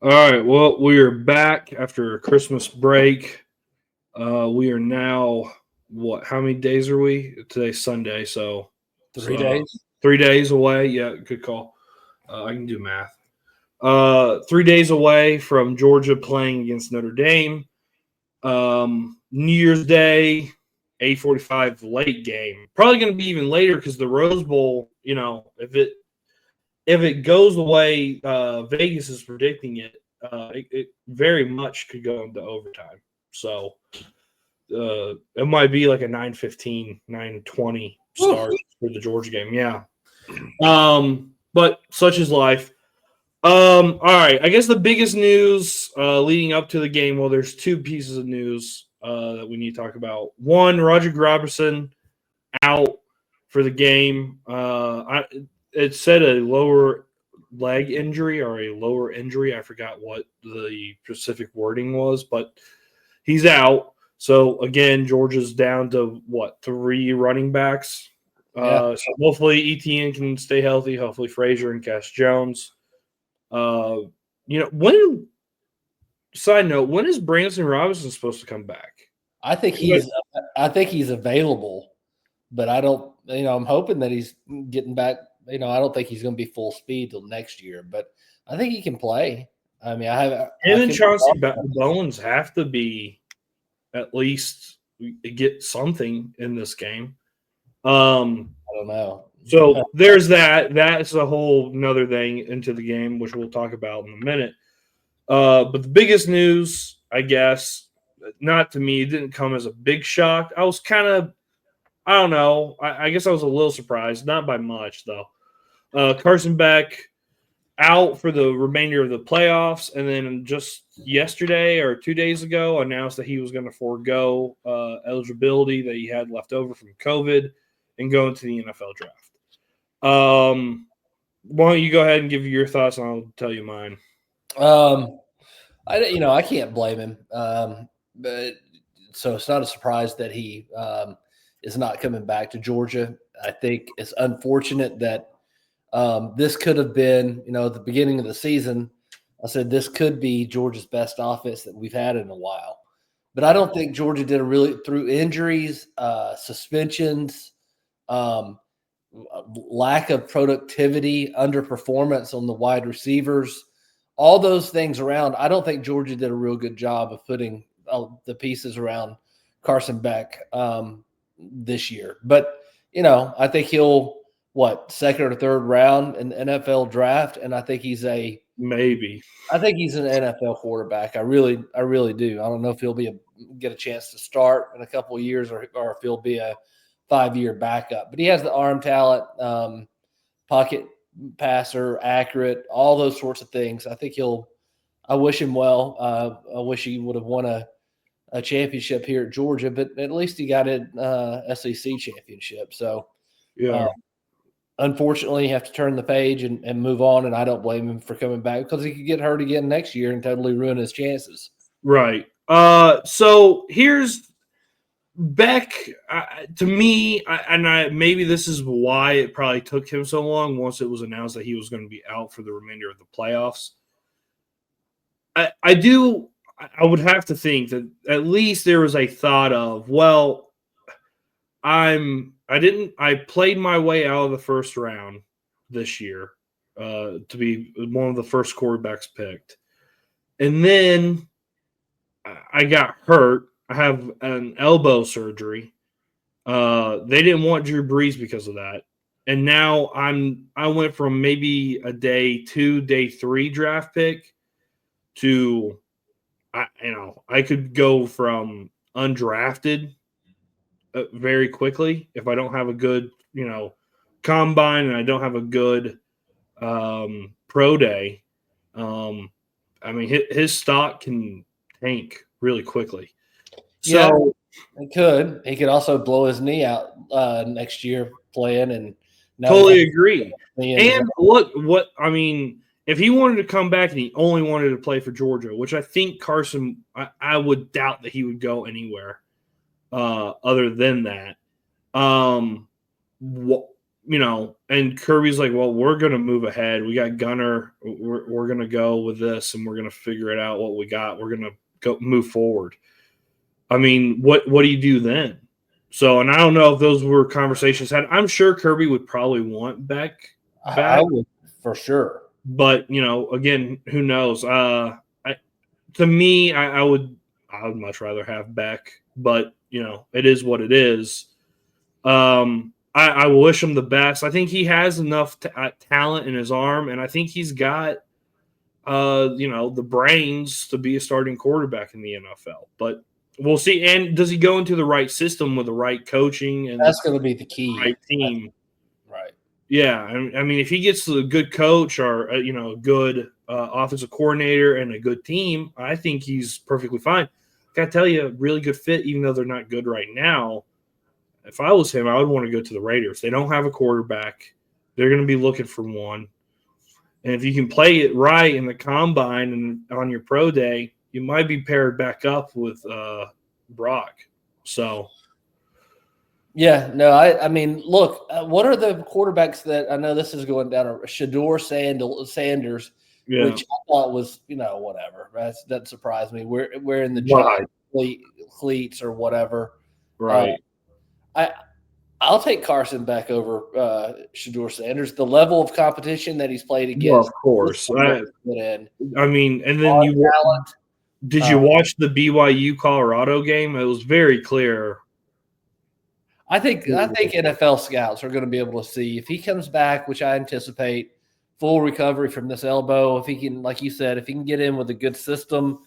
All right. Well, we are back after a Christmas break. We are now what? How many days are we? Today's Sunday, so 3 days. 3 days away. Yeah, good call. I can do math. 3 days away from Georgia playing against Notre Dame. New Year's Day, 8:45 late game. Probably going to be even later because the Rose Bowl. If it goes the way Vegas is predicting it very much could go into overtime. So it might be like a 9:15, 9:20 start for the Georgia game. Yeah. But such is life. All right. I guess the biggest news leading up to the game, well, there's two pieces of news that we need to talk about. One, Roger Robertson out for the game. It said a lower leg injury or a lower injury. I forgot what the specific wording was, but he's out. So again, Georgia's down to what, 3 running backs. So hopefully Etienne can stay healthy. Hopefully Frazier and Cass Jones. When is Branson Robinson supposed to come back? I think he's available, but I don't. I'm hoping that he's getting back. I don't think he's going to be full speed till next year, but I think he can play. I mean, Him and Chauncey Bowens have to be at least get something in this game. I don't know. So there's that. That's a whole nother thing into the game, which we'll talk about in a minute. But the biggest news, I guess, not to me, it didn't come as a big shock. I was kind of, I don't know. I guess I was a little surprised, not by much though. Carson Beck out for the remainder of the playoffs, and then just yesterday or 2 days ago announced that he was going to forego eligibility that he had left over from COVID and go into the NFL draft. Why don't you go ahead and give your thoughts, and I'll tell you mine. I can't blame him. But so it's not a surprise that he is not coming back to Georgia. I think it's unfortunate that this could have been, at the beginning of the season, I said this could be Georgia's best offense that we've had in a while. But I don't think Georgia did through injuries, suspensions, lack of productivity, underperformance on the wide receivers, all those things around. I don't think Georgia did a real good job of putting the pieces around Carson Beck this year. But, I think he'll, second or third round in the NFL draft, and I think he's an NFL quarterback. I really do. I don't know if he'll get a chance to start in a couple of years or if he'll be a 5-year backup. But he has the arm talent, pocket passer, accurate, all those sorts of things. I think I wish him well. I wish he would have won a championship here at Georgia, but at least he got an SEC championship. So, unfortunately, you have to turn the page and move on, and I don't blame him for coming back because he could get hurt again next year and totally ruin his chances. Right. So here's Beck. To me, maybe this is why it probably took him so long once it was announced that he was going to be out for the remainder of the playoffs. I would have to think that at least there was a thought of, well, I played my way out of the first round this year to be one of the first quarterbacks picked. And then I got hurt. I have an elbow surgery. They didn't want Drew Brees because of that. And now I went from maybe a day 2, day 3 draft pick to I could go from undrafted very quickly if I don't have a good, combine and I don't have a good pro day. His stock can tank really quickly. So he could. He could also blow his knee out next year playing. And totally agree. And look, if he wanted to come back and he only wanted to play for Georgia, which I think Carson, I would doubt that he would go anywhere other than that. and Kirby's like, well, we're going to move ahead. We got Gunner. We're going to go with this, and we're going to figure it out what we got. We're going to go move forward. I mean, what do you do then? So, and I don't know if those were conversations had. I'm sure Kirby would probably want Beck back. I would for sure. But, again, who knows? To me, I would much rather have Beck, but, it is what it is. I wish him the best. I think he has enough talent in his arm, and I think he's got, the brains to be a starting quarterback in the NFL. But we'll see. And does he go into the right system with the right coaching? And that's going to be the key. Right team. Right. Yeah. I mean, if he gets a good coach or, a good offensive coordinator and a good team, I think he's perfectly fine. I got to tell you, really good fit, even though they're not good right now. If I was him, I would want to go to the Raiders. They don't have a quarterback. They're going to be looking for one. And if you can play it right in the combine and on your pro day, you might be paired back up with Brock. So, yeah, no, I mean, look, what are the quarterbacks that I know this is going down? Shador Sanders, yeah. which I thought was, whatever. That surprised me. We're in the giant cleats or whatever. Right. I'll take Carson Beck over Shador Sanders. The level of competition that he's played against. Well, of course. I mean, and then did you watch the BYU Colorado game? It was very clear. I think NFL scouts are going to be able to see if he comes back, which I anticipate, full recovery from this elbow. If he can, like you said, if he can get in with a good system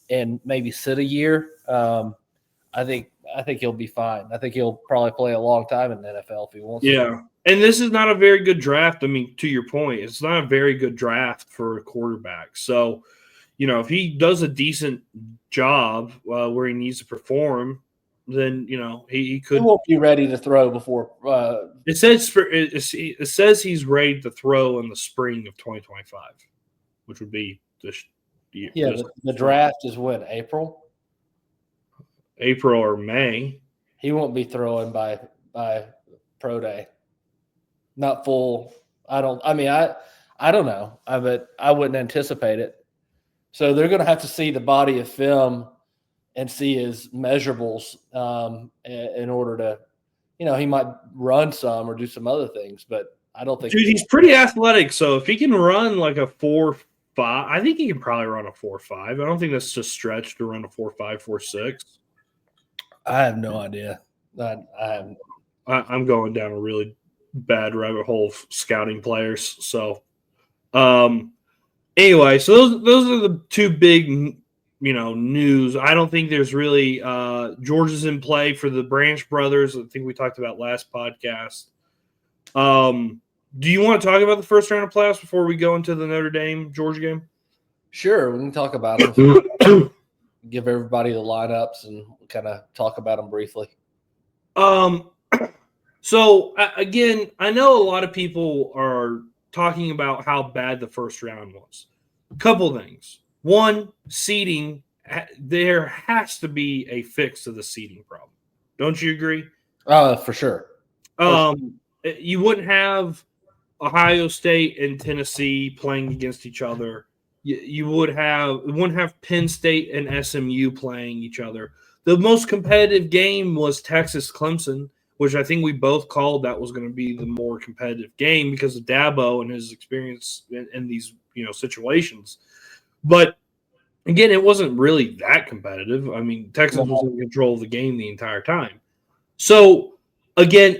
and maybe sit a year, I think he'll be fine. I think he'll probably play a long time in the NFL if he wants to. Yeah. And this is not a very good draft. I mean, to your point, it's not a very good draft for a quarterback. So, if he does a decent job where he needs to perform, then, he could. He won't be ready to throw before. It says he's ready to throw in the spring of 2025, which would be this year. Yeah, the draft is when? April or May. He won't be throwing by pro day. Not full. I don't know. But I wouldn't anticipate it. So they're going to have to see the body of film and see his measurables in order to, he might run some or do some other things, but I don't think. Dude, he's pretty athletic. So if he can run like a 4.5, I think he can probably run a 4.5. I don't think that's just stretched to run a 4.5, 4.6. I have no idea. I'm going down a really bad rabbit hole of scouting players. So, anyway, so those are the two big, news. I don't think there's really Georgia's in play for the Branch brothers. I think we talked about last podcast. Do you want to talk about the first round of playoffs before we go into the Notre Dame Georgia game? Sure, we can talk about them. Give everybody the lineups and kind of talk about them briefly. So again, I know a lot of people are talking about how bad the first round was. A couple things. One, seeding. There has to be a fix to the seeding problem. Don't you agree? For sure. You wouldn't have Ohio State and Tennessee playing against each other. You wouldn't have Penn State and SMU playing each other. The most competitive game was Texas-Clemson, which I think we both called that was going to be the more competitive game because of Dabo and his experience in these situations. But again, it wasn't really that competitive. I mean, Texas was in control of the game the entire time. So again,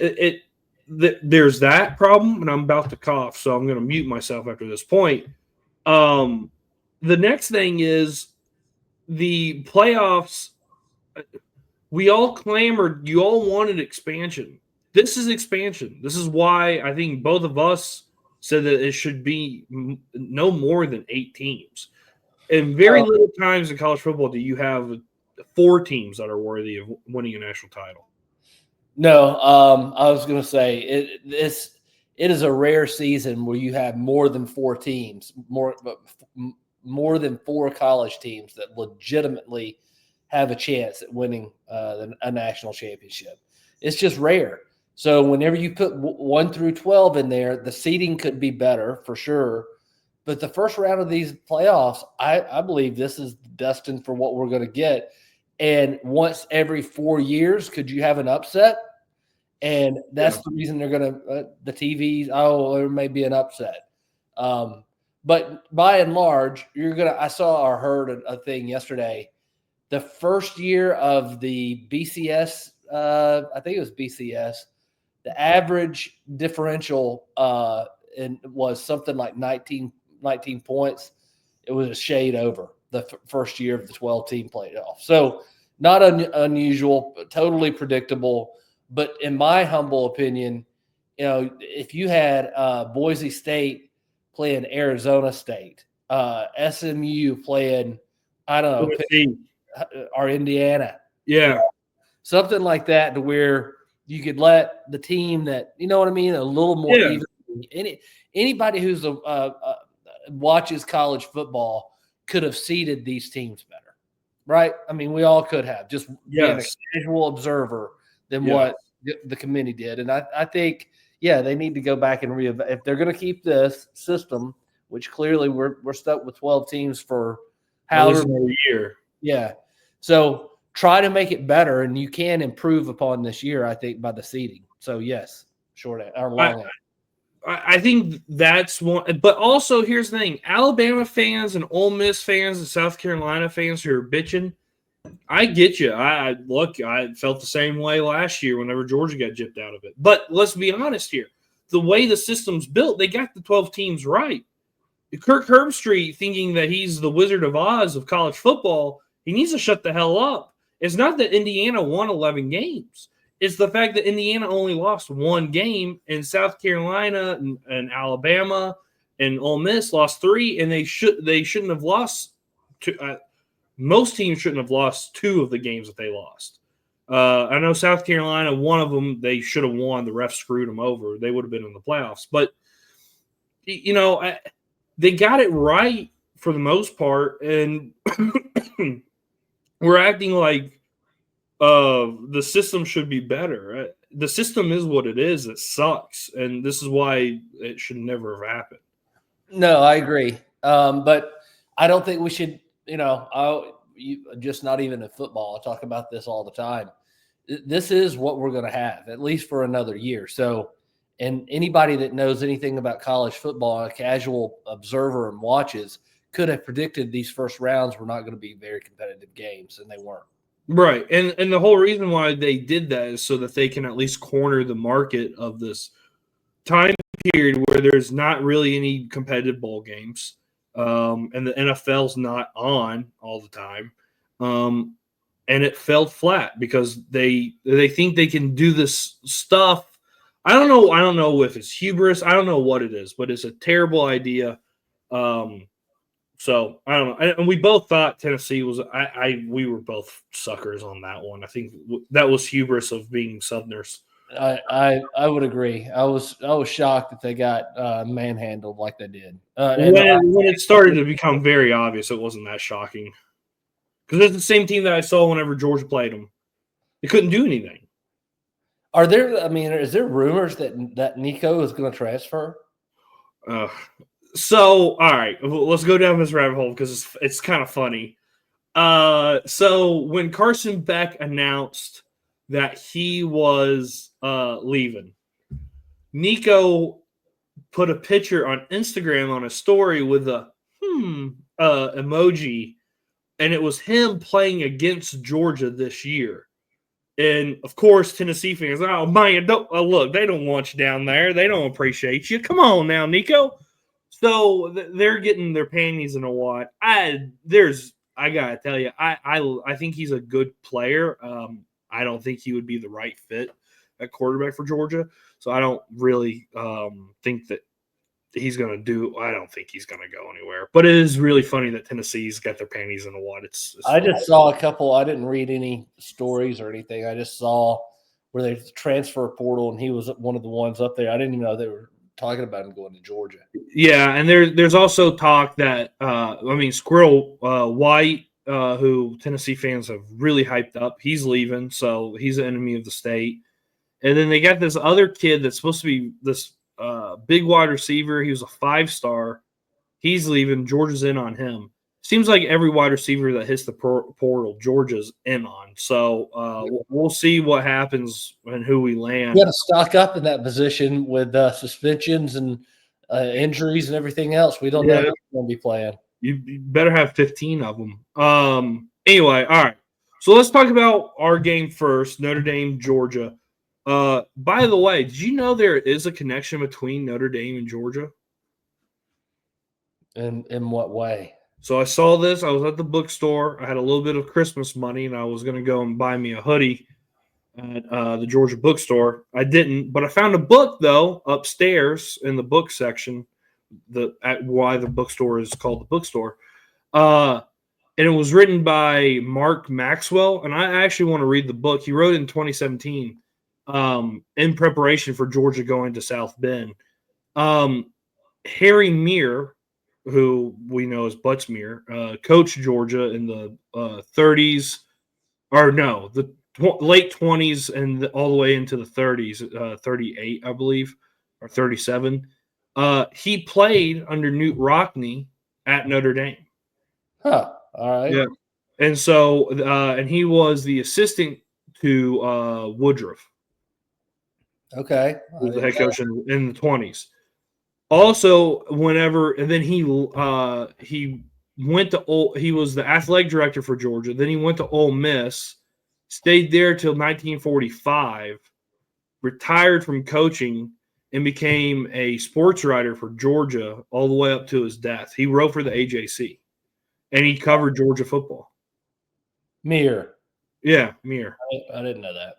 there's that problem, and I'm about to cough, so I'm going to mute myself after this point. The next thing is the playoffs. We all clamored, you all wanted expansion. This is expansion. This is why I think both of us said that it should be no more than 8 teams. And very little times in college football do you have 4 teams that are worthy of winning a national title. No, I was going to say it is a rare season where you have more than 4 teams, more than 4 college teams that legitimately have a chance at winning a national championship. It's just rare. So whenever you put 1 through 12 in there, the seeding could be better for sure. But the first round of these playoffs, I believe this is destined for what we're going to get. And once every 4 years, could you have an upset? And that's the reason they're going to the TVs. Oh, there may be an upset. But by and large, you're going to. I saw or heard a thing yesterday. The first year of the BCS, I think it was BCS, the average differential was something like 19 points. It was a shade over the first year of the 12-team playoff. So not unusual, totally predictable. But in my humble opinion, if you had Boise State playing Arizona State, SMU playing, I don't know, or Indiana. Yeah. Something like that to where you could let the team that, you know what I mean, a little more even. Anybody who's watches college football could have seeded these teams better, right? I mean, we all could have just being a casual observer than what the committee did. And I think, they need to go back and reevaluate. If they're going to keep this system, which clearly we're stuck with 12 teams for however many year. Yeah. So try to make it better, and you can improve upon this year, I think, by the seeding. So, yes, short or long. I think that's one. But also, here's the thing. Alabama fans and Ole Miss fans and South Carolina fans who are bitching, I get you. I felt the same way last year whenever Georgia got gypped out of it. But let's be honest here. The way the system's built, they got the 12 teams right. Kirk Herbstreit thinking that he's the Wizard of Oz of college football, he needs to shut the hell up. It's not that Indiana won 11 games. It's the fact that Indiana only lost one game, and South Carolina and Alabama and Ole Miss lost 3, and they shouldn't have lost two. Most teams shouldn't have lost 2 of the games that they lost. I know South Carolina, one of them they should have won. The refs screwed them over. They would have been in the playoffs. But, they got it right for the most part, and we're acting like the system should be better. The system is what it is. It sucks, and this is why it should never have happened. No, I agree. But I don't think we should, just not even in football. I talk about this all the time. This is what we're going to have, at least for another year. So, and anybody that knows anything about college football, a casual observer and watches, could have predicted these first rounds were not going to be very competitive games, and they weren't. Right. And the whole reason why they did that is so that they can at least corner the market of this time period where there's not really any competitive bowl games, and the NFL's not on all the time. And it fell flat because they think they can do this stuff. I don't know if it's hubris. I don't know what it is, but it's a terrible idea. So I don't know. And we both thought Tennessee was. We were both suckers on that one. I think that was hubris of being Southerners. I would agree. I was shocked that they got manhandled like they did. When it started to become very obvious, it wasn't that shocking because it's the same team that I saw whenever Georgia played them. They couldn't do anything. Is there rumors that Nico is going to transfer? So, all right, let's go down this rabbit hole because it's kind of funny. So when Carson Beck announced that he was leaving, Nico put a picture on Instagram on a story with a emoji, and it was him playing against Georgia this year. And, of course, Tennessee fans, oh, man, look, they don't want you down there. They don't appreciate you. Come on now, Nico. So they're getting their panties in a wad. I got to tell you, I think he's a good player. I don't think he would be the right fit at quarterback for Georgia. So I don't really think that he's going to do – I don't think he's going to go anywhere. But it is really funny that Tennessee's got their panties in a wad. I just saw a couple – I didn't read any stories or anything. I just saw where they transfer portal, and he was one of the ones up there. I didn't even know they were talking about him going to Georgia. Yeah, and there's also talk that Squirrel White, who Tennessee fans have really hyped up, he's leaving, so he's an enemy of the state. And then they got this other kid that's supposed to be this big wide receiver. He was a 5-star. He's leaving. Georgia's in on him. Seems like every wide receiver that hits the portal, Georgia's in on. So we'll see what happens and who we land. You got to stock up in that position with suspensions and injuries and everything else. We don't know who's going to be playing. You better have 15 of them. Anyway, all right. So let's talk about our game first, Notre Dame, Georgia. By the way, did you know there is a connection between Notre Dame and Georgia? In what way? So I saw this. I was at the bookstore. I had a little bit of Christmas money, and I was going to go and buy me a hoodie at the Georgia bookstore. I didn't, but I found a book, though, upstairs in the book section, at why the bookstore is called the bookstore. And it was written by Mark Maxwell, and I actually want to read the book. He wrote it in 2017 in preparation for Georgia going to South Bend. Harry Meir, who we know as Buttsmeer, coached Georgia in the 30s, or no, the late 20s and all the way into the 30s, 38, I believe, or 37. He played under Newt Rockne at Notre Dame. Huh. All right. Yeah. And so, and he was the assistant to Woodruff. Okay. Who was the head coach in the 20s. Also, and then he went to he was the athletic director for Georgia. Then he went to Ole Miss, stayed there till 1945, retired from coaching, and became a sports writer for Georgia all the way up to his death. He wrote for the AJC, and he covered Georgia football. Meir. Yeah, Meir. I didn't know that.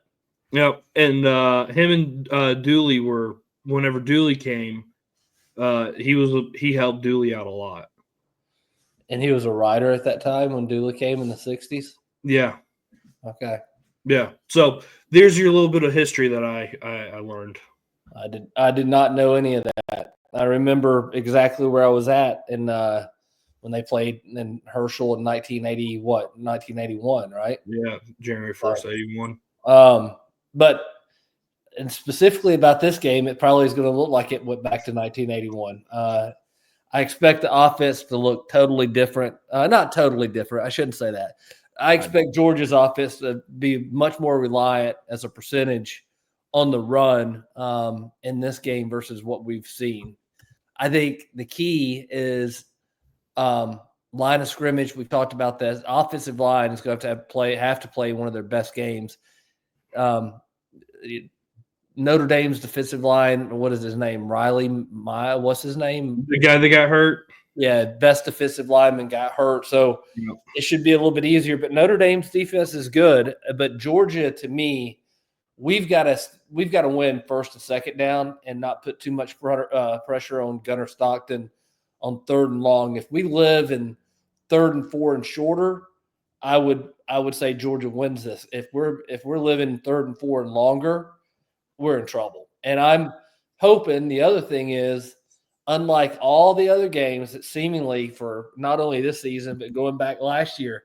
Yep, and him and Dooley were, whenever Dooley came, he helped Dooley out a lot. And he was a writer at that time when Dooley came in the 60s? Yeah. Okay. Yeah. So there's your little bit of history that I learned. I did not know any of that. I remember exactly where I was at in when they played in Herschel in 1981, right? Yeah, January 1st, 81. But and specifically about this game, it probably is going to look like it went back to 1981. I expect the offense to look totally different. Not totally different. I shouldn't say that. I expect Georgia's offense to be much more reliant as a percentage on the run in this game versus what we've seen. I think the key is line of scrimmage. We've talked about this. Offensive line is going to have to play one of their best games. Notre Dame's defensive line, what is his name? Riley Maya, what's his name? The guy that got hurt? Yeah, best defensive lineman got hurt. So It should be a little bit easier. But Notre Dame's defense is good. But Georgia, to me, we've got to win first and second down and not put too much pressure on Gunnar Stockton on third and long. If we live in third and 4 and shorter, I would say Georgia wins this. If we're living third and 4 and longer, we're in trouble. And I'm hoping the other thing is, unlike all the other games that seemingly for not only this season, but going back last year,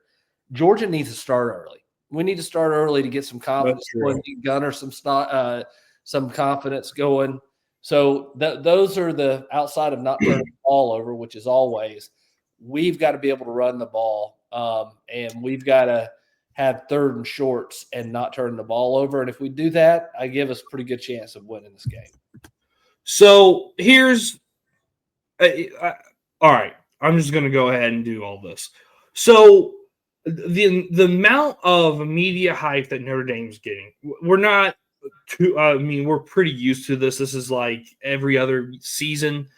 Georgia needs to start early. We need to start early to get some confidence going, Gunner some confidence going. So those are the outside of not turning the ball over, which is always, we've got to be able to run the ball. And we've got to have third and shorts and not turn the ball over. And if we do that, I give us a pretty good chance of winning this game. So here's all right. I'm just going to go ahead and do all this. So the amount of media hype that Notre Dame's getting, we're not too, we're pretty used to this. This is like every other season.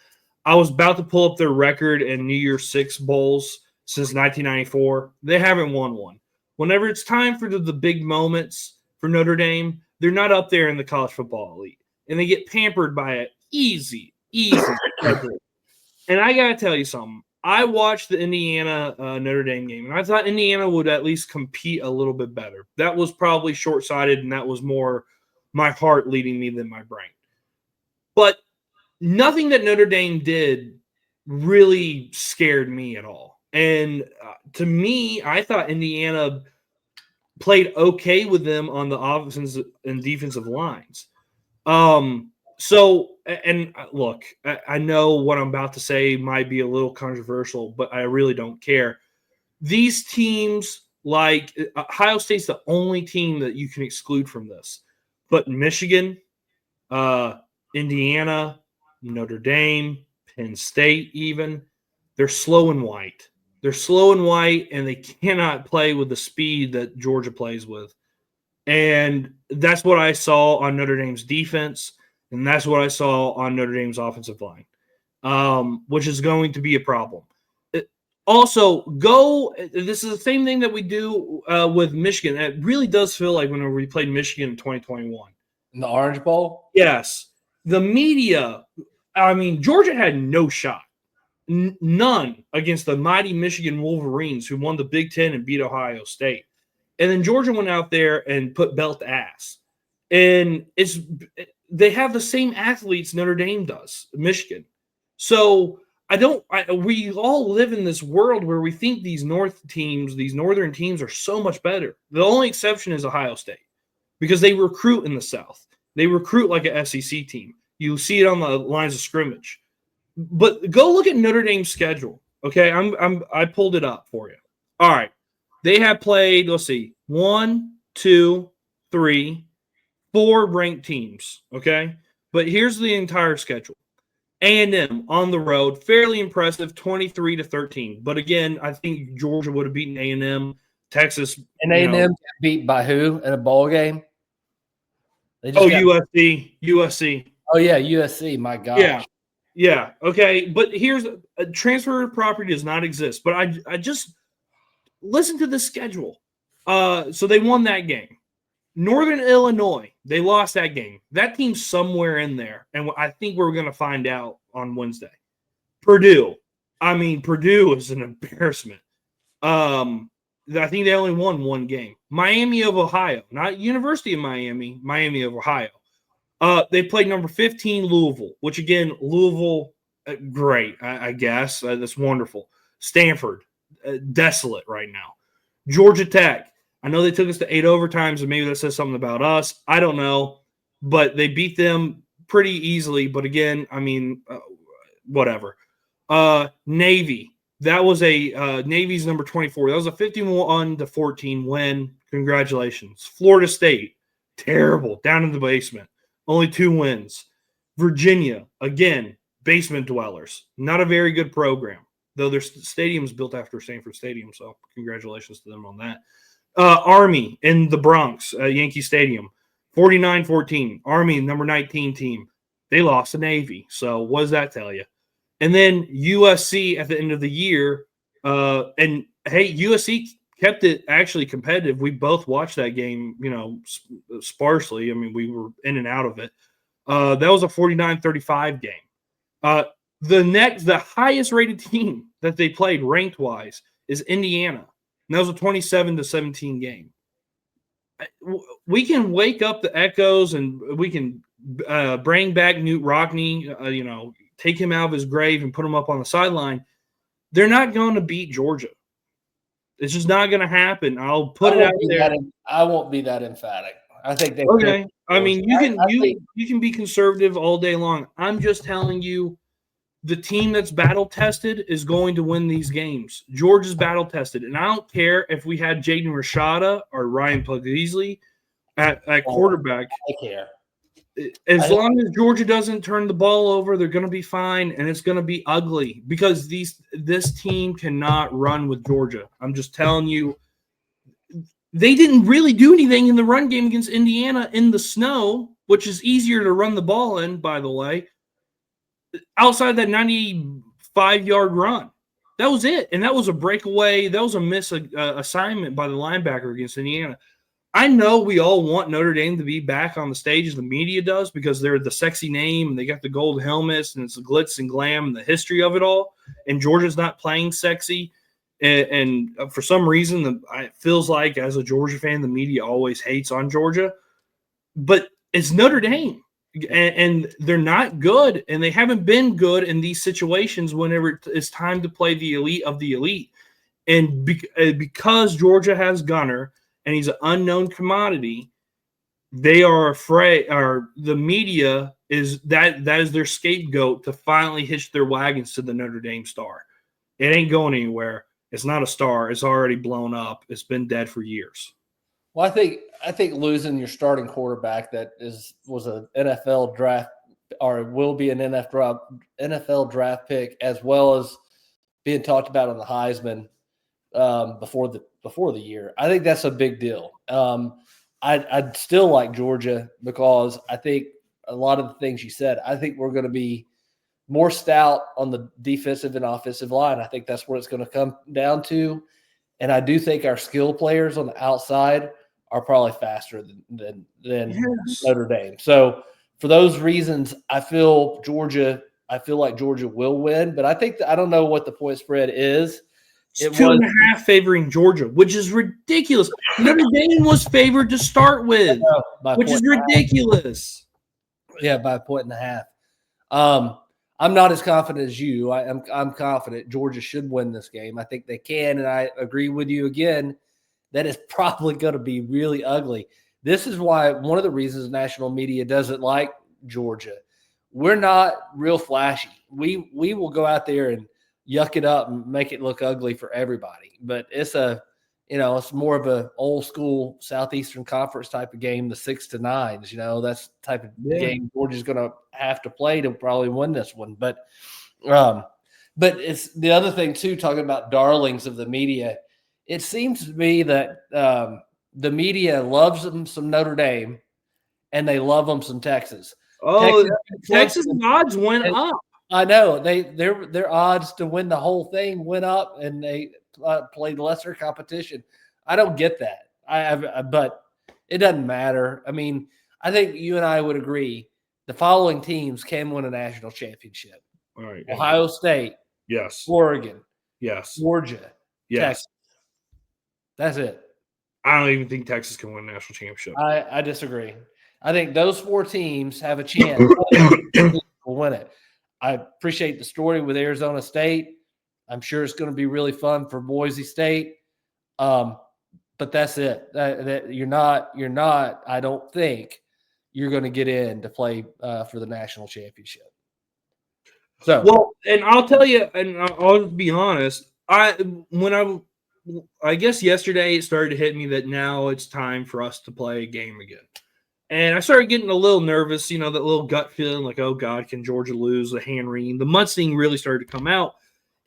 I was about to pull up their record in New Year's Six bowls since 1994. They haven't won one. Whenever it's time for the big moments for Notre Dame, they're not up there in the college football elite. And they get pampered by it easy. And I got to tell you something. I watched the Indiana Notre Dame game, and I thought Indiana would at least compete a little bit better. That was probably short-sighted, and that was more my heart leading me than my brain. But nothing that Notre Dame did really scared me at all. And to me, I thought Indiana played okay with them on the offensive and defensive lines. So, and look, I know what I'm about to say might be a little controversial, but I really don't care. These teams, like Ohio State's the only team that you can exclude from this, but Michigan, Indiana, Notre Dame, Penn State, even they're slow and white. They're slow and white, and they cannot play with the speed that Georgia plays with. And that's what I saw on Notre Dame's defense, and that's what I saw on Notre Dame's offensive line, which is going to be a problem. Also, this is the same thing that we do with Michigan. It really does feel like when we played Michigan in 2021. In the Orange Bowl? Yes. The media, I mean, Georgia had no shot. None against the mighty Michigan Wolverines who won the Big Ten and beat Ohio State. And then Georgia went out there and put belt to ass. And they have the same athletes Notre Dame does, Michigan. So we all live in this world where we think these northern teams are so much better. The only exception is Ohio State because they recruit in the South. They recruit like an SEC team. You see it on the lines of scrimmage. But go look at Notre Dame's schedule. Okay, I pulled it up for you. All right. They have played, let's see, 1, 2, 3, 4 ranked teams, okay? But here's the entire schedule. A&M on the road, fairly impressive, 23-13. But again, I think Georgia would have beaten A&M. Texas. And A&M got beat by who in a bowl game? USC. Oh, yeah, USC. My gosh. Yeah. Okay. But here's a transfer property does not exist. But I just listen to the schedule. So they won that game. Northern Illinois, they lost that game. That team's somewhere in there. And I think we're going to find out on Wednesday. Purdue is an embarrassment. I think they only won one game. Miami of Ohio, not University of Miami, Miami of Ohio. They played number 15, Louisville, which again, Louisville, great, I guess. That's wonderful. Stanford, desolate right now. Georgia Tech, I know they took us to 8 overtimes, and maybe that says something about us. I don't know, but they beat them pretty easily. But again, I mean, whatever. Navy, that was Navy's number 24. That was a 51-14 win. Congratulations. Florida State, terrible, down in the basement. Only 2 wins. Virginia, again, basement dwellers. Not a very good program, though their stadium's built after Stanford Stadium, so congratulations to them on that. Army in the Bronx, Yankee Stadium, 49-14. Army, number 19 team. They lost to Navy, so what does that tell you? And then USC at the end of the year, and hey, USC kept it actually competitive. We both watched that game, sparsely. I mean, we were in and out of it. That was a 49-35 game. The highest rated team that they played ranked wise is Indiana. And that was a 27-17 game. We can wake up the echoes and we can bring back Newt Rockne, take him out of his grave and put him up on the sideline. They're not going to beat Georgia. It's just not going to happen. I'll put it out there. I won't be that emphatic. I think they. Okay. I mean, you can be conservative all day long. I'm just telling you, the team that's battle tested is going to win these games. Georgia's battle tested, and I don't care if we had Jaden Rashada or Ryan Puglisi at quarterback. I care. As long as Georgia doesn't turn the ball over, they're going to be fine, and it's going to be ugly because this team cannot run with Georgia. I'm just telling you, they didn't really do anything in the run game against Indiana in the snow, which is easier to run the ball in, by the way, outside that 95-yard run. That was it, and that was a breakaway. That was a miss assignment by the linebacker against Indiana. I know we all want Notre Dame to be back on the stage as the media does because they're the sexy name and they got the gold helmets and it's the glitz and glam and the history of it all. And Georgia's not playing sexy. And for some reason, it feels like as a Georgia fan, the media always hates on Georgia. But it's Notre Dame. And they're not good. And they haven't been good in these situations whenever it's time to play the elite of the elite. And because Georgia has Gunner, and he's an unknown commodity, they are afraid, or the media is that is their scapegoat to finally hitch their wagons to the Notre Dame star. It ain't going anywhere. It's not a star. It's already blown up. It's been dead for years. Well, I think losing your starting quarterback that was an NFL draft or will be an NFL draft pick, as well as being talked about on the Heisman before the year, I think that's a big deal. I'd still like Georgia because I think a lot of the things you said, I think we're going to be more stout on the defensive and offensive line. I think that's what it's going to come down to. And I do think our skill players on the outside are probably faster than Yes. Notre Dame. So for those reasons, I feel like Georgia will win, but I don't know what the point spread is. It's 2.5 favoring Georgia, which is ridiculous. Notre Dame was favored to start with, which is ridiculous. Yeah, by 1.5. I'm not as confident as you. I'm confident Georgia should win this game. I think they can, and I agree with you again that it's probably going to be really ugly. This is why one of the reasons national media doesn't like Georgia. We're not real flashy. We will go out there and yuck it up and make it look ugly for everybody. But it's it's more of a old school Southeastern Conference type of game, the 6 to 9s. That's the type of game Georgia's going to have to play to probably win this one. But it's the other thing too, talking about darlings of the media. It seems to me that the media loves them some Notre Dame, and they love them some Texas. Oh, Texas odds went up. I know their odds to win the whole thing went up, and they played lesser competition. I don't get that. But it doesn't matter. I mean, I think you and I would agree the following teams can win a national championship. All right. Ohio State. Yes. Oregon. Yes. Georgia. Yes. Texas. That's it. I don't even think Texas can win a national championship. I disagree. I think those 4 teams have a chance to win it. I appreciate the story with Arizona State. I'm sure it's going to be really fun for Boise State. But that's it. That you're not. I don't think you're going to get in to play for the national championship. So well, and I'll tell you, and I'll be honest. I guess yesterday it started to hit me that now it's time for us to play a game again. And I started getting a little nervous, that little gut feeling like, oh, God, can Georgia lose? The hand wringing. The mudslinging really started to come out.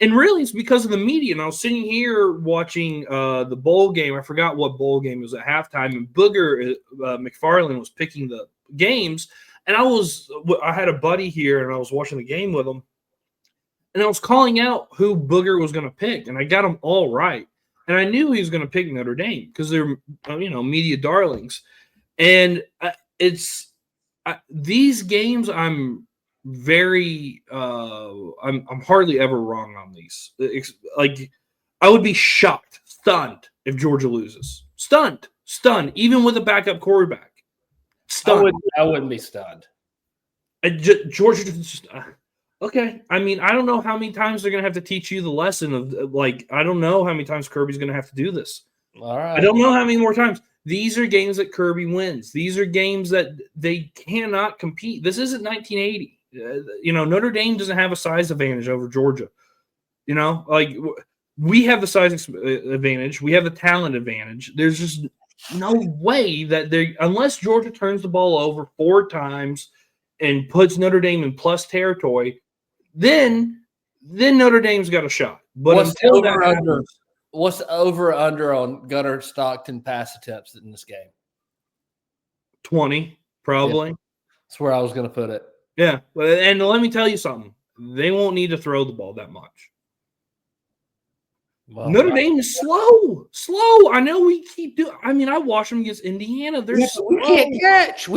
And really, it's because of the media. And I was sitting here watching the bowl game. I forgot what bowl game it was at halftime. And Booger McFarland was picking the games. And I had a buddy here, and I was watching the game with him. And I was calling out who Booger was going to pick. And I got them all right. And I knew he was going to pick Notre Dame because they're, media darlings. And these games, I'm very I'm hardly ever wrong on these. Like, I would be shocked, stunned if Georgia loses. Stunned, even with a backup quarterback. Stunned. I wouldn't be stunned. Georgia just okay. I mean, I don't know how many times they're going to have to teach you the lesson of I don't know how many times Kirby's going to have to do this. All right. I don't know how many more times. These are games that Kirby wins. These are games that they cannot compete. This isn't 1980. Notre Dame doesn't have a size advantage over Georgia. We have the size advantage. We have the talent advantage. There's just no way that unless Georgia turns the ball over 4 times and puts Notre Dame in plus territory, then Notre Dame's got a shot. But until that happens, what's over under on Gunnar Stockton pass attempts in this game? 20, probably. Yeah. That's where I was going to put it. Yeah, and let me tell you something. They won't need to throw the ball that much. Well, Notre Dame is slow. I know we keep doing. I mean, I watched them against Indiana. They're slow. We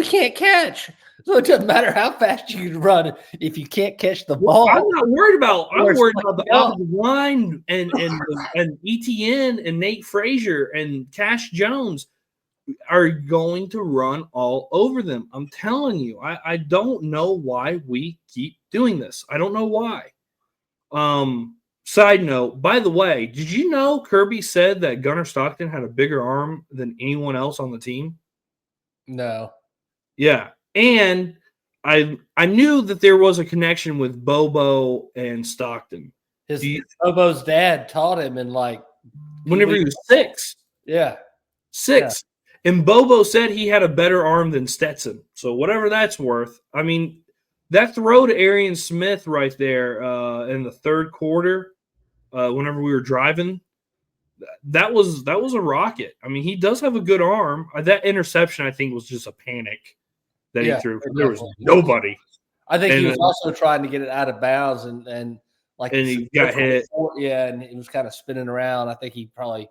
can't catch. So it doesn't matter how fast you can run if you can't catch the ball. I'm not worried about. I'm worried about the offensive line and ETN and Nate Frazier and Cash Jones are going to run all over them. I'm telling you. I don't know why we keep doing this. I don't know why. Side note, by the way, did you know Kirby said that Gunnar Stockton had a bigger arm than anyone else on the team? No. Yeah. And I knew that there was a connection with Bobo and Stockton. Bobo's dad taught him in like whenever he was 6. Yeah. 6. Yeah. And Bobo said he had a better arm than Stetson. So whatever that's worth. I mean, that throw to Arian Smith right there in the third quarter, whenever we were driving, that was a rocket. I mean, he does have a good arm. That interception, I think, was just a panic that he threw. There was nobody. I think he was also trying to get it out of bounds and he got hit. And he was kind of spinning around. I think he probably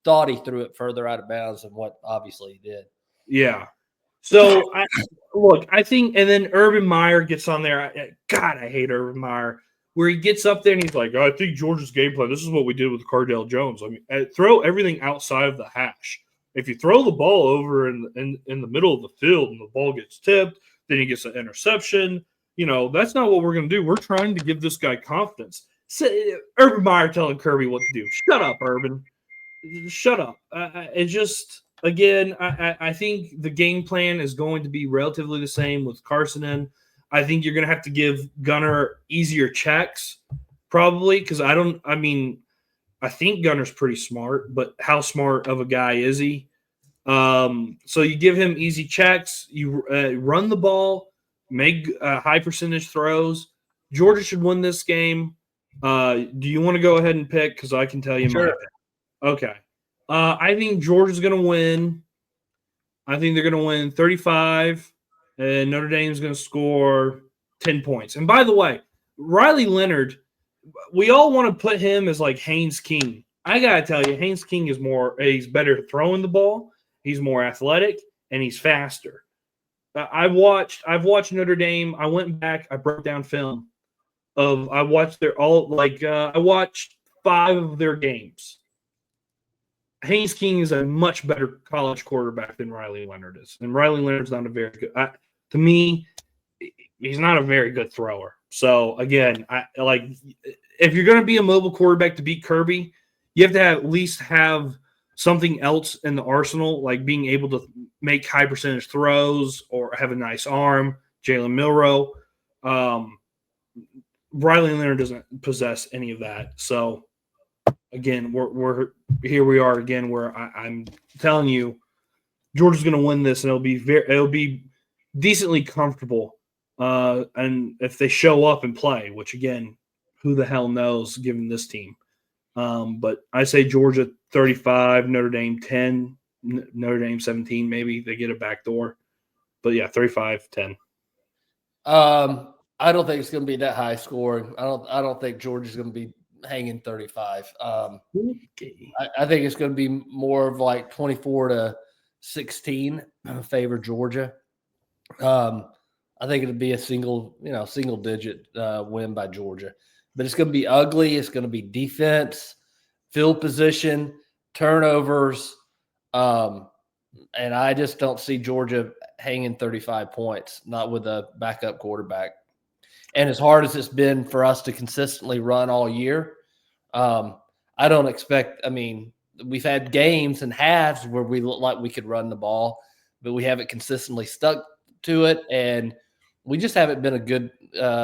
thought he threw it further out of bounds than what obviously he did. Yeah. So I think, and then Urban Meyer gets on there. God, I hate Urban Meyer. Where he gets up there and he's like, I think Georgia's game plan, this is what we did with Cardale Jones. I mean, throw everything outside of the hash. If you throw the ball over in the middle of the field and the ball gets tipped, then he gets an interception. That's not what we're going to do. We're trying to give this guy confidence. So, Urban Meyer telling Kirby what to do. Shut up, Urban. Shut up. It just, again, I think the game plan is going to be relatively the same with Carson in. I think you're going to have to give Gunnar easier checks, probably, because I think Gunner's pretty smart, but how smart of a guy is he? So you give him easy checks, you run the ball, make high percentage throws. Georgia should win this game. Do you want to go ahead and pick? Because I can tell you my pick. Okay. I think Georgia's going to win. I think they're going to win 35. And Notre Dame's going to score 10 points. And by the way, Riley Leonard, we all want to put him as like Haynes King. I got to tell you, Haynes King he's better throwing the ball. He's more athletic, and he's faster. I've watched Notre Dame. I went back. I broke down film I watched I watched 5 of their games. Haynes King is a much better college quarterback than Riley Leonard is. And Riley Leonard's not a very good to me, he's not a very good thrower. So again, if you're going to be a mobile quarterback to beat Kirby, you have to at least have something else in the arsenal, like being able to make high percentage throws or have a nice arm. Jalen Milroe, Riley Leonard doesn't possess any of that. So again, we're here. We are again where I'm telling you, Georgia's going to win this, and it'll be decently comfortable. And if they show up and play, which again, who the hell knows given this team. But I say Georgia 35, Notre Dame 10, Notre Dame 17, maybe they get a backdoor. But yeah, 35-10. I don't think it's going to be that high scoring. I don't think Georgia's going to be hanging 35. Okay. I think it's going to be more of like 24-16 favor Georgia. I think it'll be a single digit win by Georgia. But it's going to be ugly. It's going to be defense, field position, turnovers. And I just don't see Georgia hanging 35 points, not with a backup quarterback. And as hard as it's been for us to consistently run all year, I don't expect – we've had games and halves where we look like we could run the ball, but we haven't consistently stuck to it, and we just haven't been a good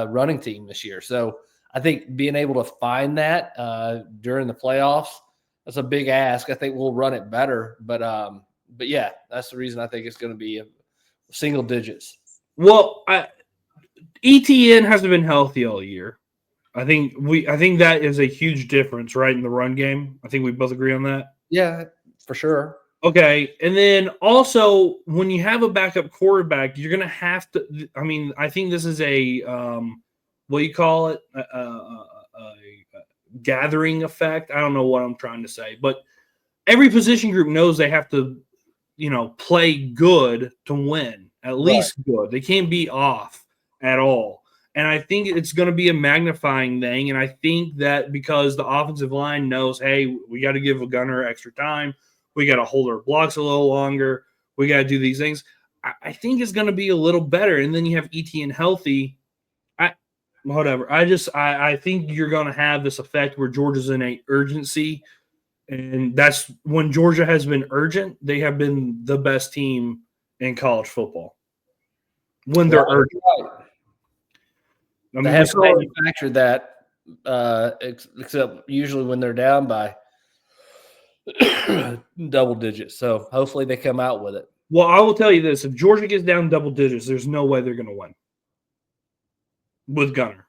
running team this year. So I think being able to find that during the playoffs, that's a big ask. I think we'll run it better, but yeah, that's the reason I think it's going to be single digits. Well, ETN hasn't been healthy all year. I think that is a huge difference, right, in the run game. I think we both agree on that. Yeah, for sure. Okay, and then also when you have a backup quarterback, you're going to have to. I think this is a what do you call it? A gathering effect. I don't know what I'm trying to say, but every position group knows they have to, play good to win. At least good. They can't be off at all. And I think it's going to be a magnifying thing. And I think that because the offensive line knows, hey, we got to give a gunner extra time. We got to hold our blocks a little longer. We got to do these things. I think it's going to be a little better. And then you have ETN healthy. whatever. I think you're going to have this effect where Georgia's in a urgency, and that's when Georgia has been urgent. They have been the best team in college football when they're urgent. Right. I They mean, we haven't saw manufactured that, except usually when they're down by double digits. So hopefully they come out with it. Well, I will tell you this: if Georgia gets down double digits, there's no way they're going to win with Gunner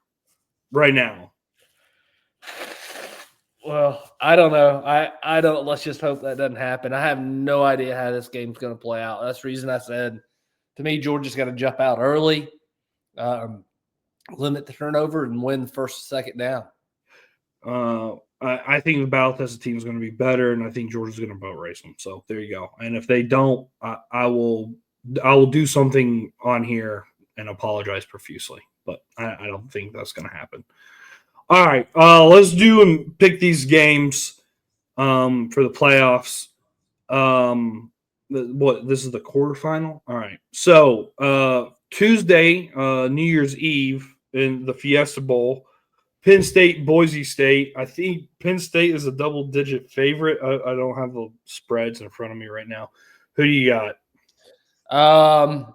right now. Well, I don't know. I don't. Let's just hope that doesn't happen. I have no idea how this game's going to play out. That's the reason I said, to me, Georgia's got to jump out early, limit the turnover, and win the first, second down. I think the Ballotessa team is going to be better, and I think Georgia's going to boat race them. So there you go. And if they don't, I will do something on here and apologize profusely. But I don't think that's going to happen. All right, let's do and pick these games for the playoffs. This is the quarterfinal. All right, so Tuesday, New Year's Eve in the Fiesta Bowl. Penn State, Boise State. I think Penn State is a double-digit favorite. I don't have the spreads in front of me right now. Who do you got? I'm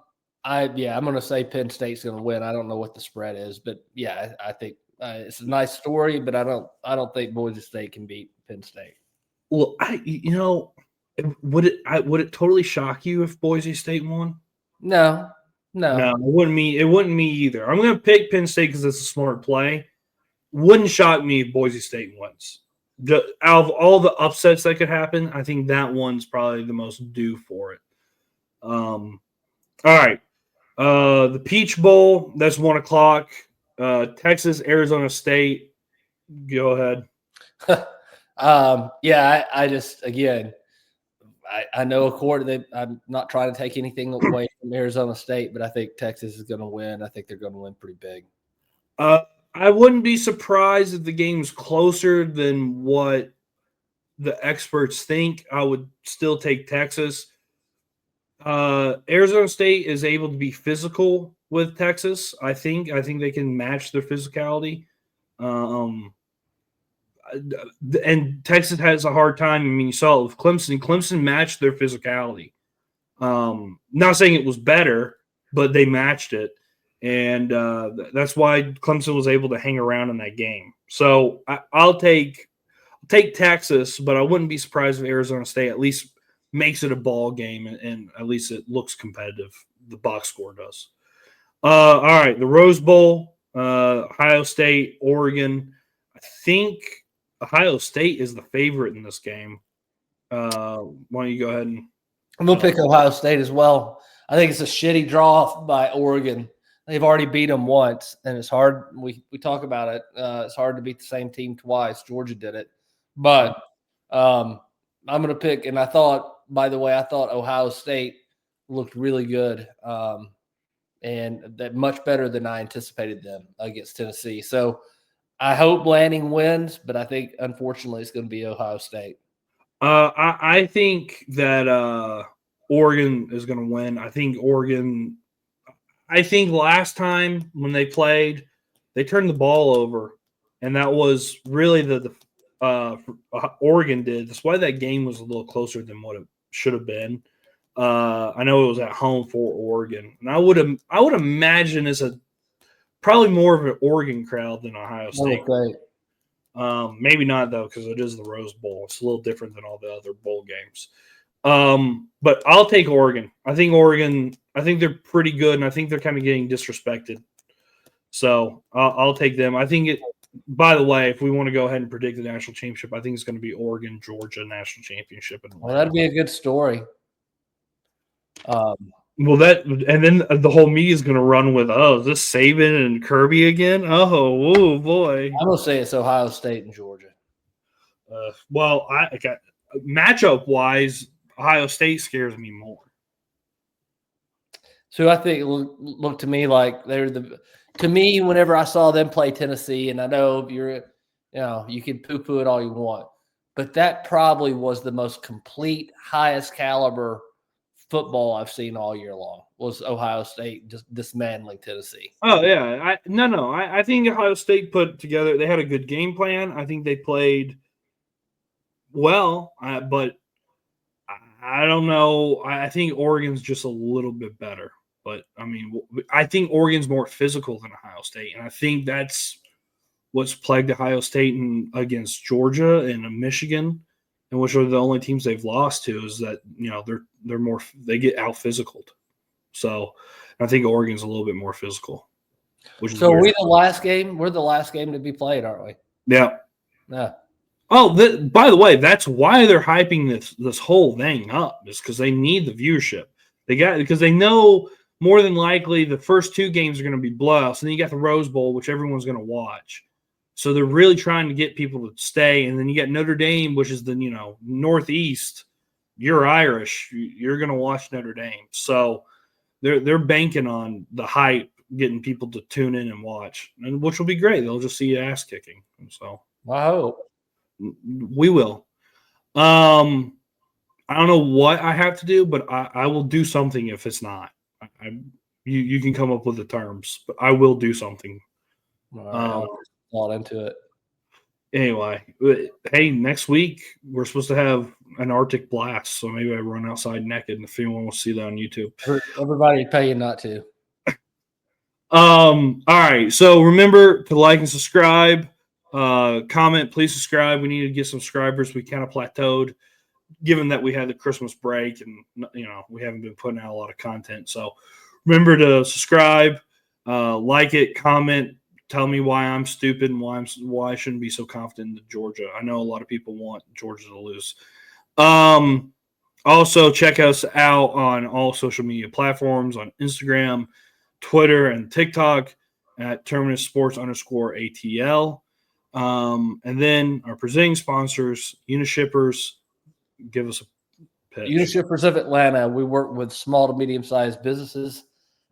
going to say Penn State's going to win. I don't know what the spread is, but yeah, I think it's a nice story, but I don't think Boise State can beat Penn State. Well, would it totally shock you if Boise State won? No, it wouldn't me. It wouldn't me either. I'm going to pick Penn State because it's a smart play. Wouldn't shock me if Boise State wins. Out of all the upsets that could happen, I think that one's probably the most due for it. All right. The Peach Bowl, that's 1:00. Texas, Arizona State. Go ahead. I know a quarter that I'm not trying to take anything away from Arizona State, but I think Texas is going to win. I think they're going to win pretty big. I wouldn't be surprised if the game's closer than what the experts think. I would still take Texas. Arizona State is able to be physical with Texas. I think they can match their physicality. And Texas has a hard time. I mean, you saw it with Clemson. Clemson matched their physicality. Not saying it was better, but they matched it. And that's why Clemson was able to hang around in that game. So I'll take Texas, but I wouldn't be surprised if Arizona State at least makes it a ball game and at least it looks competitive. The box score does. All right, the Rose Bowl, Ohio State, Oregon. I think Ohio State is the favorite in this game. Why don't you go ahead and I'm going to pick Ohio State as well. I think it's a shitty draw by Oregon. They've already beat them once, and it's hard. We talk about it. It's hard to beat the same team twice. Georgia did it. But I'm going to pick, and I thought Ohio State looked really good and that much better than I anticipated them against Tennessee. So I hope Lanning wins, but I think, unfortunately, it's going to be Ohio State. I think that Oregon is going to win. I think last time when they played, they turned the ball over, and that was really the Oregon did. That's why that game was a little closer than what it should have been. I know it was at home for Oregon, and I would imagine it's probably more of an Oregon crowd than Ohio State. Okay. Maybe not though, because it is the Rose Bowl. It's a little different than all the other bowl games. But I'll take Oregon. I think they're pretty good, and I think they're kind of getting disrespected. So I'll take them. I think it. By the way, if we want to go ahead and predict the national championship, I think it's going to be Oregon, Georgia national championship. Well, that'd be a good story. And then the whole media is going to run with, is this Saban and Kirby again? Oh boy. I'm going to say it's Ohio State and Georgia. Matchup wise, Ohio State scares me more. So I think it looked to me like to me, whenever I saw them play Tennessee, and I know you can poo-poo it all you want, but that probably was the most complete, highest caliber football I've seen all year long was Ohio State just dismantling Tennessee. Oh yeah, I think Ohio State put together. They had a good game plan. I think they played well, but I don't know. I think Oregon's just a little bit better. But I mean, I think Oregon's more physical than Ohio State, and I think that's what's plagued Ohio State against Georgia and Michigan, and which are the only teams they've lost to, is that they're more, they get out physicaled. So I think Oregon's a little bit more physical. So we're the last game. We're the last game to be played, aren't we? Yeah. Yeah. Oh, by the way, that's why they're hyping this whole thing up, is because they need the viewership. Because they know more than likely the first two games are going to be blowouts, and then you got the Rose Bowl, which everyone's going to watch. So they're really trying to get people to stay, and then you got Notre Dame, which is the Northeast. You're Irish, you're going to watch Notre Dame. So they're banking on the hype, getting people to tune in and watch, and which will be great. They'll just see ass kicking. So I hope we will. I don't know what I have to do, but I will do something if it's not. You can come up with the terms, but I will do something. All right, I'll fall into it. Anyway, hey, next week we're supposed to have an Arctic blast, so maybe I run outside naked, and if anyone wants to see that on YouTube. Everybody pay you not to. All right, so remember to like and subscribe. Comment, please subscribe. We need to get some subscribers. We kind of plateaued, given that we had the Christmas break and we haven't been putting out a lot of content. So remember to subscribe, like it, comment, tell me why I'm stupid and why I shouldn't be so confident in Georgia. I know a lot of people want Georgia to lose. Also check us out on all social media platforms, on Instagram, Twitter, and TikTok at Terminus Sports _ATL. And then our presenting sponsors, Unishippers, give us a pitch. Unishippers of Atlanta. We work with small to medium-sized businesses,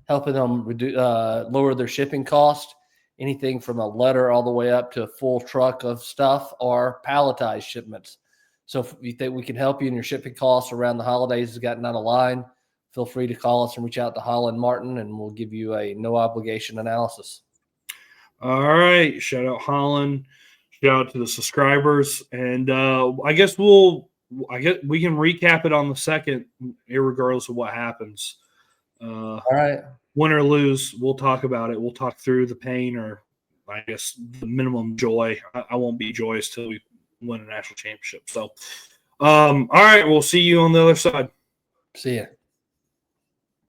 helping them lower their shipping cost. Anything from a letter all the way up to a full truck of stuff or palletized shipments. So if you think we can help you in your shipping costs around the holidays has gotten out of line, feel free to call us and reach out to Holland Martin, and we'll give you a no-obligation analysis. All right. Shout out Holland. Shout out to the subscribers. And I guess we can recap it on the second, irregardless of what happens. All right. Win or lose, we'll talk about it. We'll talk through the pain, or I guess the minimum joy. I won't be joyous till we win a national championship. So, all right, we'll see you on the other side. See ya.